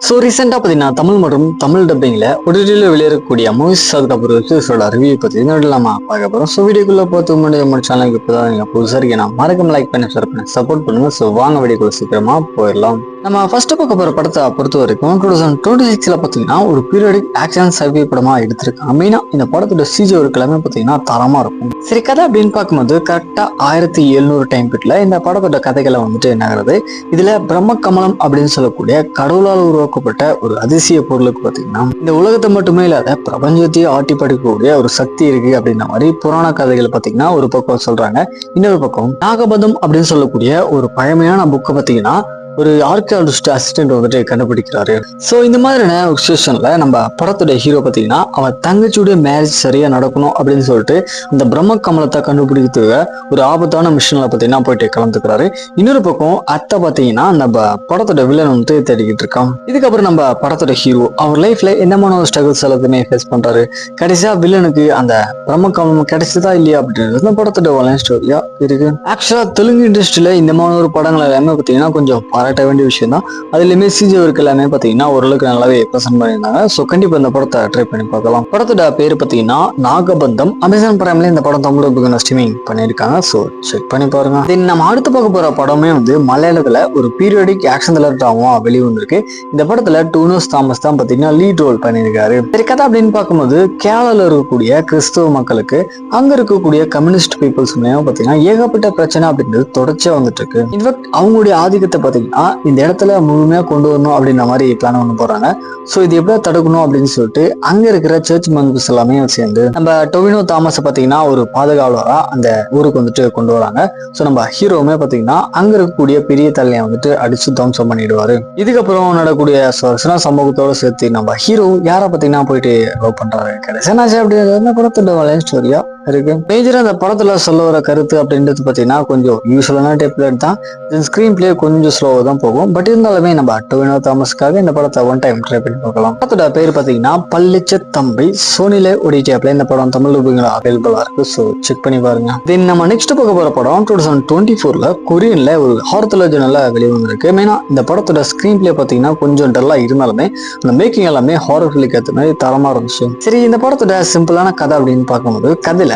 So ரீசெண்டாக பார்த்தீங்கன்னா தமிழ் மற்றும் தமிழ் டப்பிங்கில் OTT வெளியேறக்கூடிய மூவிஸ் அதுக்கப்புறம் வெப்சீரிஸோட ரிவ்யூ பற்றி இந்த நம்ம பார்க்க போகிறோம். ஸோ வீடியோக்குள்ளே பார்த்து முன்னாடி நம்ம சேனலுக்கு இப்போ தான் நீங்கள் புதுசாக இருக்கீங்கன்னா மறக்காம லைக் பண்ணி ஷேர் பண்ணி சப்போர்ட் பண்ணுங்க. ஸோ வாங்க வீடியோக்குள்ள சீக்கிரமாக போயிடலாம். நம்ம ஃபர்ஸ்ட் பார்க்க போகிற படத்தை பொறுத்த வரைக்கும் 2026 பார்த்தீங்கன்னா ஒரு பீரியடிக் ஆக்ஷன் சர்வே படமாக எடுத்திருக்காங்க. மெயினாக இந்த படத்தோட சிஜி ஒர்க் எல்லாமே பார்த்தீங்கன்னா தரமாக இருக்கும். சரி, கதை அப்படின்னு பார்க்கும்போது கரெக்டாக 1700 டைம் பீட்டில் இந்த படத்தோட கதைகளை வந்துட்டு நகருது. இதில் பிரம்ம கமலம் அப்படின்னு சொல்லக்கூடிய கடவுளால் உருவாக்கப்பட்ட ஒரு அதிசய பொருளுக்கு பார்த்தீங்கன்னா இந்த உலகத்தை மட்டுமே இல்லாத பிரபஞ்சத்தையே ஆட்டி படைக்கக்கூடிய ஒரு சக்தி இருக்கு அப்படின்ற மாதிரி புராண கதைகள் பார்த்தீங்கன்னா ஒரு பக்கம் சொல்றாங்க. இன்னொரு பக்கம் நாகபதம் அப்படின்னு சொல்லக்கூடிய ஒரு பழமையான புக்கை பார்த்தீங்கன்னா ஒரு ஆர்கியாலஜிஸ்ட் அசிஸ்டன்ட் வந்துட்டு கண்டுபிடிக்கிறாரு. ஸோ இந்த மாதிரியான ஒரு சுச்சுவேஷன்ல நம்ம படத்துடைய ஹீரோ பார்த்தீங்கன்னா அவன் தங்கச்சியுடைய மேரேஜ் சரியா நடக்கணும் அப்படின்னு சொல்லிட்டு அந்த பிரம்ம கமலத்தை கண்டுபிடிக்கிறதுக்கு ஒரு ஆபத்தான மிஷன்ல பார்த்தீங்கன்னா போயிட்டு கலந்துக்கிறாரு. இன்னொரு பக்கம் அத்தை பார்த்தீங்கன்னா நம்ம படத்தோட வில்லன் வந்து தேடிக்கிட்டு இருக்கான். இதுக்கப்புறம் நம்ம படத்தோட ஹீரோ அவர் லைஃப்ல என்னமான ஒரு ஸ்ட்ரகிள்ஸ் எல்லாத்தையுமே ஃபேஸ் பண்றாரு. கடைசியா வில்லனுக்கு அந்த பிரம்ம கமலம் கிடைச்சதா இல்லையா அப்படின்றது இந்த படத்தோட வலைன் ஸ்டோரியா இருக்கு. ஆக்சுவலா தெலுங்கு இண்டஸ்ட்ரியில இந்த மாதிரி ஒரு படங்கள் எல்லாமே பார்த்தீங்கன்னா கொஞ்சம் பாராட்ட வேண்டிய விஷயம் தான். அதுலயுமே சிஜி ஒர்க் எல்லாமே பார்த்தீங்கன்னா ஓரளவுக்கு நல்லாவே ப்ரெசென்ட் பண்ணியிருந்தாங்க. ஸோ கண்டிப்பா இந்த படத்தை ட்ரை பண்ணி பார்க்கலாம். படத்தோட பேர் பார்த்தீங்கன்னா நாகபந்தம். அமேசான் பிரைம்ல இந்த படம் தமிழ் ஸ்ட்ரீமிங் பண்ணியிருக்காங்க. ஸோ செக் பண்ணி பாருங்க. தென் நம்ம அடுத்து பார்க்க போற படமே வந்து மலையாளத்துல ஒரு பீரியாடிக் ஆக்ஷன் த்ரில்லராகவும் வெளிவந்திருக்கு. இந்த படத்துல டூனோஸ் தாமஸ் தான் பார்த்தீங்கன்னா லீட் ரோல் பண்ணியிருக்காரு. சரி, கதை அப்படின்னு பார்க்கும்போது கேரளால இருக்கக்கூடிய கிறிஸ்தவ மக்களுக்கு அங்க இருக்கக்கூடிய கம்யூனிஸ்ட் பீப்புள்ஸ் பார்த்தீங்கன்னா ஏகப்பட்ட பிரச்சனை அப்படின்றது தொடர்ச்சியா வந்துட்டு இருக்கு. இன்ஃபேக்ட் அவங்களுடைய ஆதிக்கத்தை பார்த்தீங்கன்னா இந்த இடத்துல முழுமையா கொண்டு வரணும் அப்படின்ற மாதிரி பிளான் பண்ண போறாங்க. சோ இது எப்படியா தடுக்கணும் அப்படின்னு சொல்லிட்டு அங்க இருக்கிற சர்ச் மெம்பர்ஸ் எல்லாமே சேர்ந்து நம்ம டொவினோ தாமஸ் பார்த்தீங்கன்னா ஒரு பாதுகாவலரா அந்த ஊருக்கு வந்துட்டு கொண்டு வராங்க. ஸோ நம்ம ஹீரோவுமே பார்த்தீங்கன்னா அங்க இருக்கக்கூடிய பெரிய தலையை வந்துட்டு அடிச்சு துவம்சம் பண்ணிடுவாரு. இதுக்கப்புறம் நடக்கூடிய சம்பவத்தோட சேர்த்து நம்ம ஹீரோ யாரை பார்த்தீங்கன்னா போயிட்டு லவ் பண்றாரு. கடைசியாச்சு அப்படின்றது படத்தோட வலைன் ஸ்டோரியா இருக்கு. மேஜரா அந்த படத்துல சொல்ல வர கருத்து அப்படின்றது பார்த்தீங்கன்னா கொஞ்சம் யூஸ்வலான டெப்லெட் தான். ஸ்கிரீன் பிளே கொஞ்சம் ஸ்லோவா தான் போகும். பட் இருந்தாலுமே நம்ம டொவினோ தாமஸ்க்காக இந்த படத்தை ஒன் டைம் ட்ரை பண்ணி பார்க்கலாம். படத்தோட பேர் பார்த்தீங்கன்னா பள்ளிச்ச தம்பி. சோனில OTT ஆப்ல இந்த படம் தமிழ் அவைலபிளா இருக்கு. ஸோ செக் பண்ணி பாருங்க. தென் நம்ம நெக்ஸ்ட் பார்க்க போற படம் 2024 கொரியன்ல ஒரு ஹாரர் த்ரில்லர் ஜானர்ல வெளிவந்திருக்கு. மெயினா இந்த படத்தோட ஸ்கிரீன் பிளே பார்த்தீங்கன்னா கொஞ்சம் டல்லா இருந்தாலுமே அந்த மேக்கிங் எல்லாமே ஹாரர் ஃபிலிக்கு ஏற்ற மாதிரி தரமா இருந்துச்சு. சரி, இந்த படத்தோட சிம்பிளான கதை அப்படின்னு பார்க்கும்போது கதையில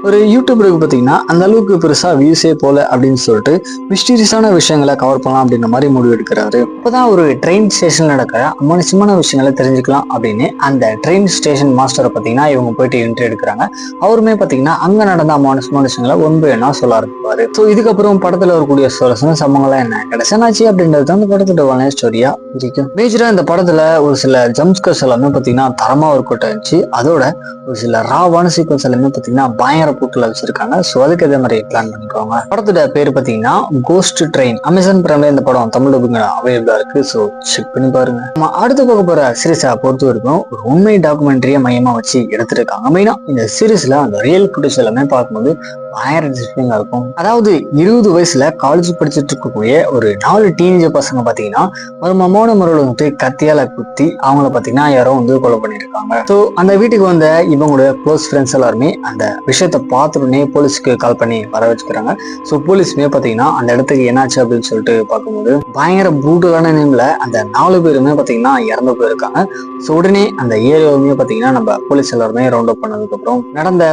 ஒரு யூடியூபருக்கு பார்த்தீங்கன்னா அந்த அளவுக்கு பெருசா வியூஸே போல அப்படின்னு சொல்லிட்டு மிஸ்டீரியஸான விஷயங்களை கவர் பண்ணலாம் அப்படின்ற மாதிரி முடிவு எடுக்கிறாரு. அப்பதான் ஒரு ட்ரெயின் ஸ்டேஷன் நடக்கிற அமானுஷமான விஷயங்களை தெரிஞ்சுக்கலாம் அப்படின்னு அந்த ட்ரெயின் ஸ்டேஷன் மாஸ்டரை பார்த்தீங்கன்னா இவங்க போயிட்டு என்ட்ரி எடுக்கிறாங்க. அவருமே பார்த்தீங்கன்னா அங்க நடந்த அமானுஷமான விஷயங்களை ஒன்பது என்ன சொல்ல ஆரம்பிப்பாரு. ஸோ இதுக்கப்புறம் படத்துல வரக்கூடிய சம்பவங்கள்லாம் என்ன கடைசியாச்சு அப்படின்றது அந்த படத்தோட வலைன் ஸ்டோரியா இருக்கு. மேஜரா இந்த படத்துல ஒரு சில ஜம்ப்ஸ்கர்ஸ் எல்லாமே பார்த்தீங்கன்னா தரமா ஒர்க் அவுட் ஆச்சு. அதோட ஒரு சில ராவான சீக்வன்ஸ் எல்லாமே பார்த்தீங்கன்னா பயங்கர பூட்டில் வச்சிருக்காங்க. ஸோ அதுக்கு அதே மாதிரி பிளான் பண்ணிக்கோங்க. படத்தோட பேர் பார்த்தீங்கன்னா கோஸ்ட் ட்ரெயின். அமேசான் பிரைம்ல இந்த படம் தமிழ் அவைலபிளா இருக்கு. ஸோ செக் பண்ணி பாருங்க. நம்ம அடுத்து பார்க்க போற சீரீஸை பொறுத்த வரைக்கும் ஒரு உண்மை டாக்குமெண்ட்ரியை மையமா வச்சு எடுத்திருக்காங்க. மெயினா இந்த சீரீஸ்ல அந்த ரியல் ஃபுட்டேஜ் எல்லாமே பார்க்கும்போது பயங்கர இன்ட்ரெஸ்டிங்கா இருக்கும். அதாவது 20 வயசுல காலேஜ் படிச்சுட்டு இருக்கக்கூடிய ஒரு 4 டீனேஜர் பசங்க பார்த்தீங்கன்னா ஒரு மமோன முறையில் வந்துட்டு கத்தியால குத்தி அவங்கள பார்த்தீங்கன்னா யாரோ வந்து கொலை பண்ணியிருக்காங்க. ஸோ அந்த வீட்டுக்கு வந்த இவங்களுடைய க்ளோஸ் ஃப்ரெண்ட்ஸ் எல்லாருமே அந்த விஷயத்த பார்த்துடனே போலீஸ்க்கு கால் பண்ணி வர வச்சுக்கிறாங்க. ஸோ போலீஸுமே பார்த்தீங்கன்னா அந்த இடத்துக்கு என்னாச்சு அப்படின்னு சொல்லிட்டு பார்க்கும்போது பயங்கர ப்ரூட்டலான நேம்ல அந்த 4 பேருமே பார்த்தீங்கன்னா இறந்து போயிருக்காங்க. ஸோ உடனே அந்த ஏரியாவுமே பார்த்தீங்கன்னா நம்ம போலீஸ் எல்லாருமே ரவுண்ட் அப் பண்ணதுக்கு அப்புறம் நடந்த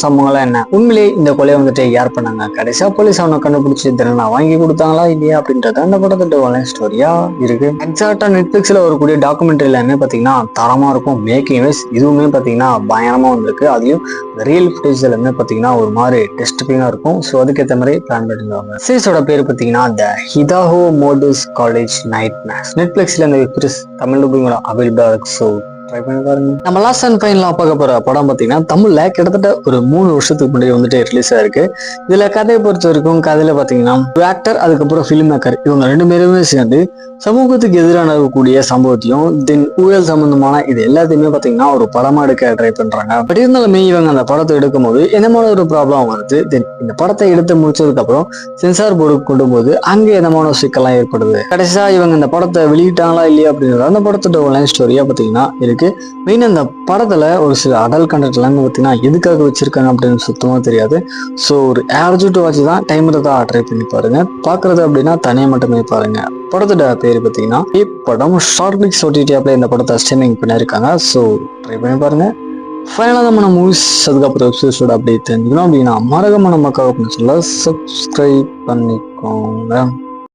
சம்பவங்கள்லாம் என்ன, உண்மையிலே இந்த கொலையை வந்துட்டு யார் பண்ணாங்க, கடைசியா போலீஸ் அவனை கண்டுபிடிச்சு தண்டனை வாங்கி கொடுத்தாங்களா இல்லையா அப்படின்றது அந்த படத்தோட வலைன் ஸ்டோரியா இருக்கு. எக்ஸாக்டா நெட்ஃபிளிக்ஸ்ல வரக்கூடிய டாக்குமெண்ட்ரி எல்லாமே பார்த்தீங்கன்னா தரமா இருக்கும். மேக்கிங் வைஸ் இதுவுமே பார்த்தீங்கன்னா பயங்கரமா வந்திருக்கு. அதையும் ரியல் ஃபுட்டேஜ் எல்லாமே பார்த்தீங்கன்னா ஒரு மாதிரி டெஸ்டிங்கா இருக்கும். ஸோ அதுக்கேற்ற மாதிரி பிளான் பண்ணிடுவாங்க. சீரிஸோட பேர் பார்த்தீங்கன்னா த ஹிதாஹோ மோடஸ் காலேஜ் நைட் மேக்ஸ். நெட்ஃபிளிக்ஸ்ல இந்த தமிழ் அவைலபிளா இருக்கு. ஸோ ட்ரை பண்ணி பாருங்க. நம்ம லாஸ்ட் அண்ட் ஃபைனலா பார்க்க போற படம் பார்த்தீங்கன்னா தமிழ்ல கிட்டத்தட்ட ஒரு 3 வருஷத்துக்கு முன்னாடி வந்துட்டு ரிலீஸ் ஆயிருக்கு. இதுல கதையை பொறுத்த வரைக்கும் கதையில பார்த்தீங்கன்னா ஒரு ஆக்டர் அதுக்கப்புறம் ஃபிலிம் மேக்கர் இவங்க 2 பேருமே சேர்ந்து சமூகத்துக்கு எதிராக நடக்கக்கூடிய சம்பவத்தையும் தென் ஊழல் சம்பந்தமான இது எல்லாத்தையுமே பார்த்தீங்கன்னா ஒரு படமா எடுக்க ட்ரை பண்றாங்க. பட் இருந்தாலுமே இவங்க அந்த படத்தை எடுக்கும் போது என்னமான ஒரு ப்ராப்ளம் வருது. தென் இந்த படத்தை எடுத்து முடிச்சதுக்கு அப்புறம் சென்சார் போர்டுக்கு கொண்டு போது அங்கே என்னமான சிக்கல்லாம் ஏற்படுது. கடைசியா இவங்க இந்த படத்தை வெளியிட்டாங்களா இல்லையா அப்படின்றது அந்த படத்தோட லைன் ஸ்டோரியா பார்த்தீங்கன்னா இருக்கு. இருக்கு. மெயின் அந்த படத்தில் ஒரு சில அடல் கண்டென்ட் எல்லாமே பார்த்தீங்கன்னா எதுக்காக வச்சிருக்காங்க அப்படின்னு சுத்தமாக தெரியாது. ஸோ ஒரு ஆவரேஜ் வாட்ச் தான், டைம் தான் ட்ரை பண்ணி பாருங்க. பார்க்குறது அப்படின்னா தனியாக மட்டுமே பாருங்க. படத்தோட பேர் பார்த்தீங்கன்னா படம் ஷார்ட்லிக்ஸ் OTT ஆப்ல இந்த படத்தை ஸ்ட்ரீமிங் பண்ணியிருக்காங்க. ஸோ ட்ரை பண்ணி பாருங்க. ஃபைனலாக நம்ம மூவிஸ் அதுக்கப்புறம் வெப்சீரிஸோட அப்படியே தெரிஞ்சுக்கணும் அப்படின்னா மறக்காம நமக்காக அப்படின்னு சொல்ல சப்ஸ்கிரைப் பண்ணிக்கோங்க.